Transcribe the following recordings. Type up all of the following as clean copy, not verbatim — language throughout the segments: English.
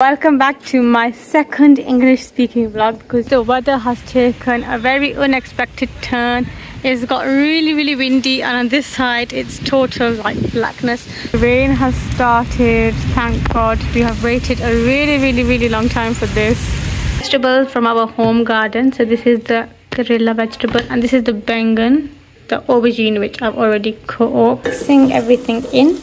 Welcome back to my second English speaking vlog because the weather has taken a very unexpected turn. It's got really windy, and on this side it's total like blackness. The rain has started, thank God. We have waited a really long time for this. Vegetable from our home garden. So this is the karela vegetable, and this is the bengan, the aubergine, which I've already cut up. Mixing everything in.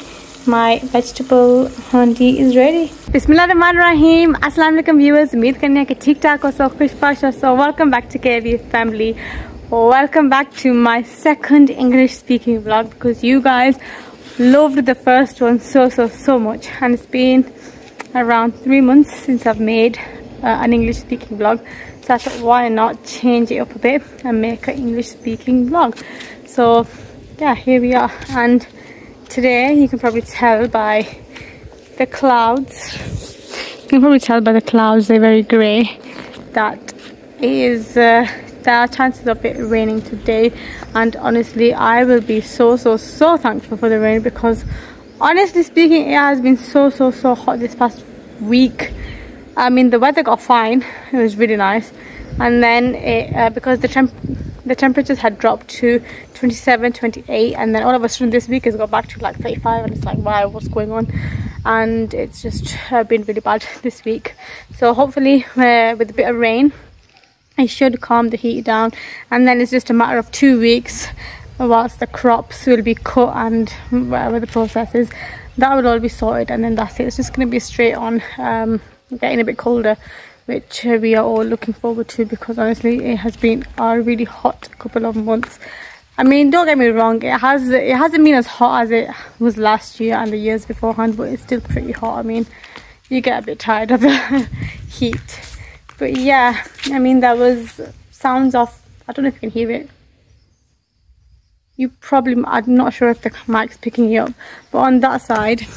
My vegetable handi is ready. Bismillahirrahmanirrahim. Assalamu alaikum viewers. Umeed karne hai ki theek thaak ho, so khush bash ho. So welcome back to KV family. Welcome back to my second English speaking vlog because you guys loved the first one so much, and it's been around 3 months since I've made an English speaking vlog. So I thought, why not change it up a bit and make an English speaking vlog. So yeah, here we are. And today you can probably tell by the clouds. They're very grey. That is there are chances of it raining today, and honestly I will be so thankful for the rain, because honestly speaking it has been so hot this past week. I mean, the weather got fine, it was really nice, and then because the temperatures had dropped to 27, 28, and then all of a sudden this week has got back to like 35, and it's like, wow, what's going on? And it's just been really bad this week. So hopefully with a bit of rain it should calm the heat down, and then it's just a matter of 2 weeks whilst the crops will be cut and whatever the process is, that will all be sorted, and then that's it. It's just going to be straight on getting a bit colder, which we are all looking forward to, because honestly it has been a really hot couple of months. I mean, don't get me wrong, it hasn't been as hot as it was last year and the years beforehand, but it's still pretty hot. I mean, you get a bit tired of the heat. But yeah, I mean, there was sounds of, I don't know if you can hear it. I'm not sure if the mic's picking it up, but on that side,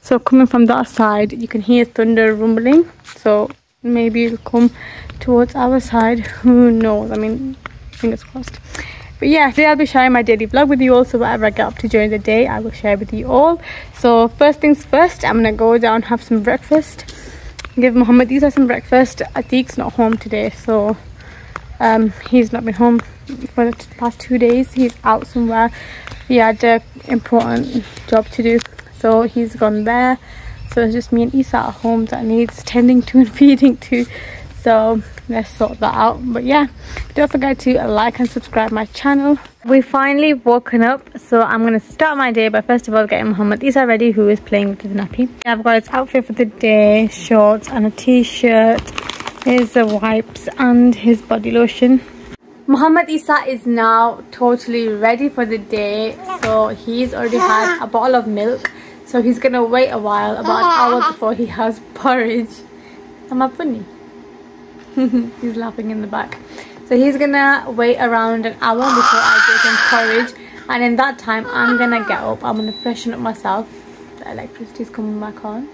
so coming from that side, you can hear thunder rumbling. So maybe it'll come towards our side, who knows? I mean, fingers crossed. But yeah, today I'll be sharing my daily vlog with you all, so whatever I get up to during the day I will share with you all. So first things first, I'm gonna go down, have some breakfast, give Muhammad Isa some breakfast. Atiq's not home today, so he's not been home for the past 2 days. He's out somewhere. He had an important job to do, so he's gone there. So it's just me and Isa at home that needs tending to and feeding to. So let's sort that out. But yeah, don't forget to like and subscribe my channel. We finally woken up, so I'm going to start my day by first of all getting Muhammad Isa ready, who is playing with the nappy. I've got his outfit for the day, shorts and a t-shirt, his wipes and his body lotion. Muhammad Isa is now totally ready for the day, so he's already had a bottle of milk. So he's gonna wait a while, about an hour before he has porridge. Am I funny? He's laughing in the back. So he's gonna wait around an hour before I give him porridge, and in that time I'm gonna get up, I'm gonna freshen up myself. The electricity's coming back on.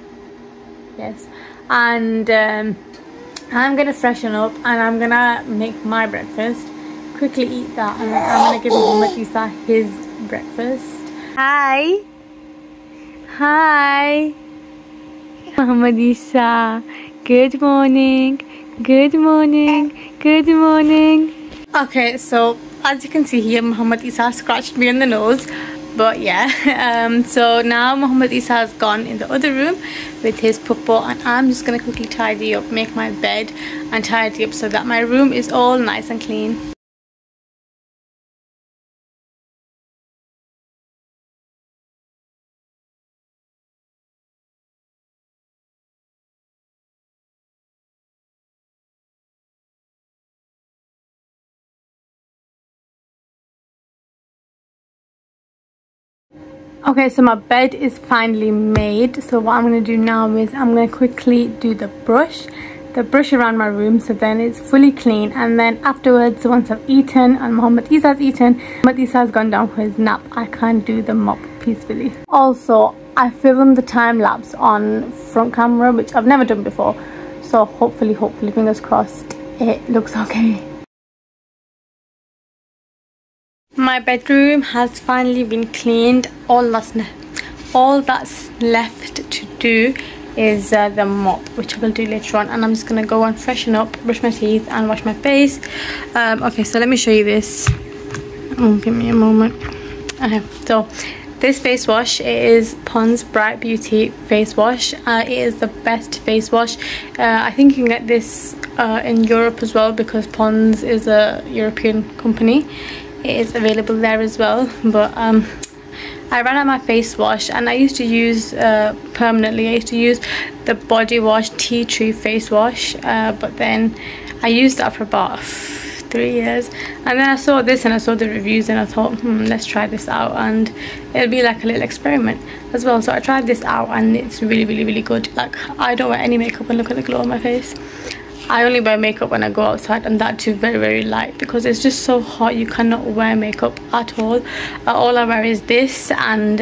Yes. And I'm gonna freshen up and I'm gonna make my breakfast, quickly eat that, and then I'm gonna give Muhammad Isa his breakfast. Hi Muhammad Isa, good morning. Okay, so as you can see here, Muhammad Isa scratched me on the nose, but yeah, so now Muhammad Isa has gone in the other room with his puppo, and I'm just gonna quickly tidy up, make my bed and tidy up so that my room is all nice and clean. Okay, so my bed is finally made. So what I'm going to do now is I'm going to quickly do the brush around my room, so then it's fully clean. And then afterwards, once I've eaten and Muhammad Isa's eaten, Muhammad Isa has gone down for his nap, I can do the mop peacefully. Also, I filmed the time lapse on front camera, which I've never done before, so hopefully fingers crossed it looks okay. My bedroom has finally been cleaned. All that's left to do is the mop, which I will do later on. And I'm just gonna go and freshen up, brush my teeth and wash my face. Okay, so let me show you this. Oh, give me a moment. Okay, so this face wash is Pond's Bright Beauty face wash. It is the best face wash. I think you can get this in Europe as well, because Pond's is a European company. It is available there as well, but I ran out of my face wash, and I used to use permanently, I used to use the Body Wash Tea Tree face wash, but then I used that for about 3 years, and then I saw this and I saw the reviews, and I thought, let's try this out, and it'll be like a little experiment as well. So I tried this out, and it's really good. Like, I don't wear any makeup and look at the glow on my face. I only wear makeup when I go outside, and that too very light, because it's just so hot. You cannot wear makeup at all. All I wear is this and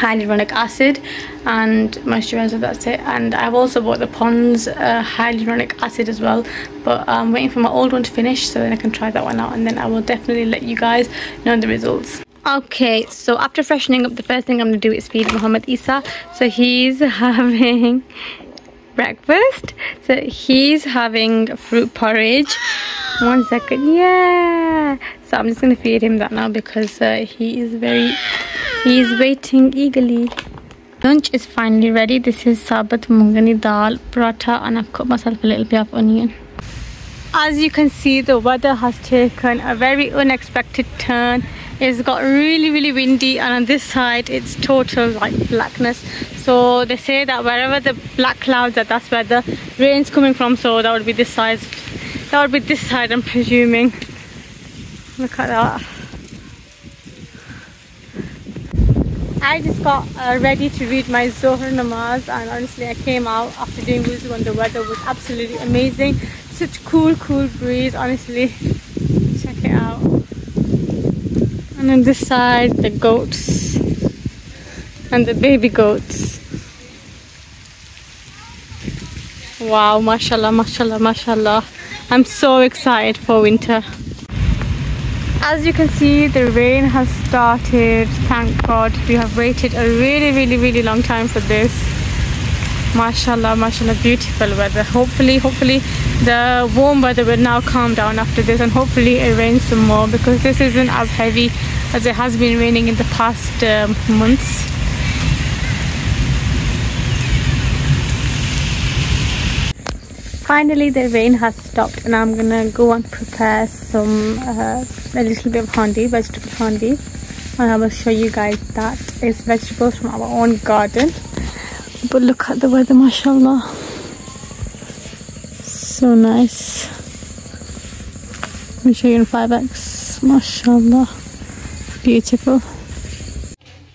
hyaluronic acid and moisturizer. That's it. And I've also bought the Pond's hyaluronic acid as well, but I'm waiting for my old one to finish so then I can try that one out, and then I will definitely let you guys know the results. Okay, so after freshening up, the first thing I'm going to do is feed Muhammad Isa. So he's having breakfast, so he's having fruit porridge. 1 second. Yeah, so I'm just gonna feed him that now, because he's waiting eagerly. Lunch is finally ready. This is sabat mungani dal paratha, and I've cut myself a little bit of onion. As you can see, the weather has taken a very unexpected turn. It's got really windy, and on this side it's total like blackness. So they say that wherever the black clouds are, that's where the rain's coming from. So that would be this side. That would be this side, I'm presuming. Look at that. I just got ready to read my Zohar namaz, and honestly I came out after doing wuzu when the weather was absolutely amazing. Such cool breeze, honestly. Check it out. And on this side, the goats and the baby goats. Wow, mashallah. I'm so excited for winter. As you can see, the rain has started. Thank God. We have waited a really long time for this. Mashallah, beautiful weather. Hopefully the warm weather will now calm down after this, and hopefully it rains some more, because this isn't as heavy as it has been raining in the past months. Finally the rain has stopped, and I'm gonna go and prepare some a little bit of handi, vegetable handi, and I will show you guys that. It's vegetables from our own garden. But look at the weather, mashallah. So nice. Let me show you in 5x. Mashallah. Beautiful.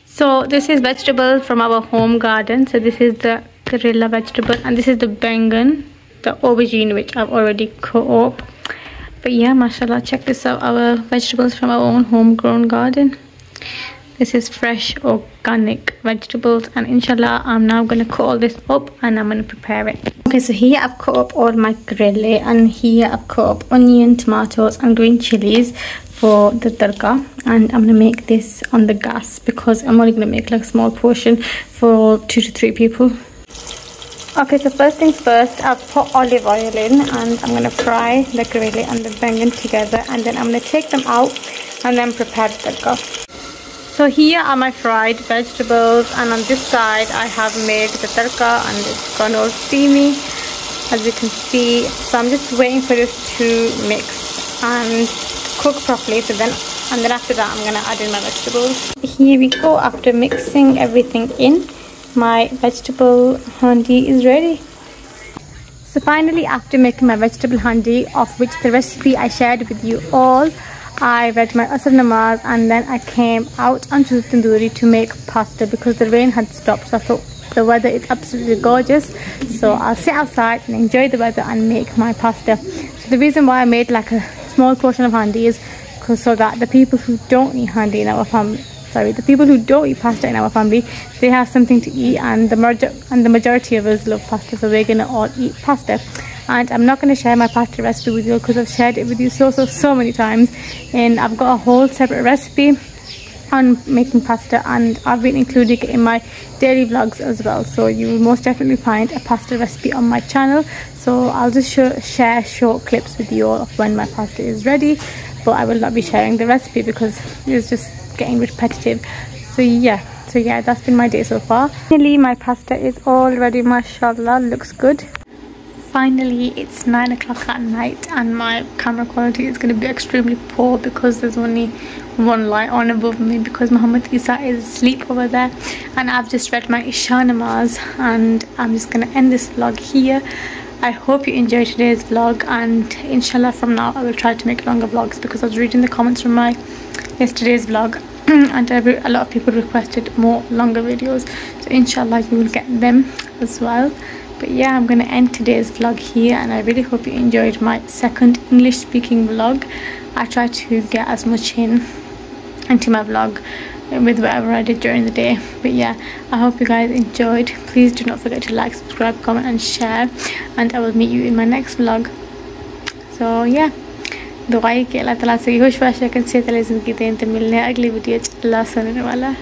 So this is vegetable from our home garden. So this is the karela vegetable, and this is the bengan, the aubergine, which I've already cut up. But yeah, mashallah, check this out. Our vegetables from our own homegrown garden. This is fresh organic vegetables, and inshallah I'm now going to cut all this up and I'm going to prepare it. Okay, so here I've cut up all my karele, and here I've cut up onion, tomatoes and green chilies for the tadka, and I'm going to make this on the gas because I'm only going to make like a small portion for 2 to 3 people. Okay, so first things first, I've put olive oil in, and I'm going to fry the karele and the bengan together, and then I'm going to take them out and then prepare the tadka. So here are my fried vegetables, and on this side I have made the tadka, and it's gone all steamy, as you can see. So I'm just waiting for this to mix and cook properly. So then after that I'm gonna add in my vegetables. Here we go. After mixing everything in, my vegetable handi is ready. So finally, after making my vegetable handi, of which the recipe I shared with you all, I read my asr namaz, and then I came out onto the tandoori to make pasta because the rain had stopped. So I thought the weather is absolutely gorgeous, so I'll sit outside and enjoy the weather and make my pasta. So the reason why I made like a small portion of handi is so that the people who don't eat handi in our family, the people who don't eat pasta in our family, they have something to eat, and the majority of us love pasta, so we're gonna all eat pasta. And I'm not going to share my pasta recipe with you because I've shared it with you so many times, and I've got a whole separate recipe on making pasta, and I've been including it in my daily vlogs as well, so you will most definitely find a pasta recipe on my channel. So I'll just share short clips with you all of when my pasta is ready, but I will not be sharing the recipe because it's just getting repetitive. So yeah, that's been my day so far. Finally my pasta is all ready, mashallah, looks good. Finally, it's 9 o'clock at night and my camera quality is going to be extremely poor because there's only one light on above me because Muhammad Isa is asleep over there, and I've just read my Isha namaz, and I'm just going to end this vlog here. I hope you enjoyed today's vlog, and inshallah from now I will try to make longer vlogs because I was reading the comments from my yesterday's vlog and a lot of people requested more longer videos, so inshallah you will get them as well. But yeah, I'm gonna end today's vlog here, and I really hope you enjoyed my second English speaking vlog. I tried to get as much into my vlog with whatever I did during the day. But yeah, I hope you guys enjoyed. Please do not forget to like, subscribe, comment and share, and I will meet you in my next vlog. So yeah, दुआई कि अल्लाह ताला से खुश wash रखें, सेहत वाली ज़िंदगी दें। तो मिलने अगली वीडियो अल्लाह सुनने वाला।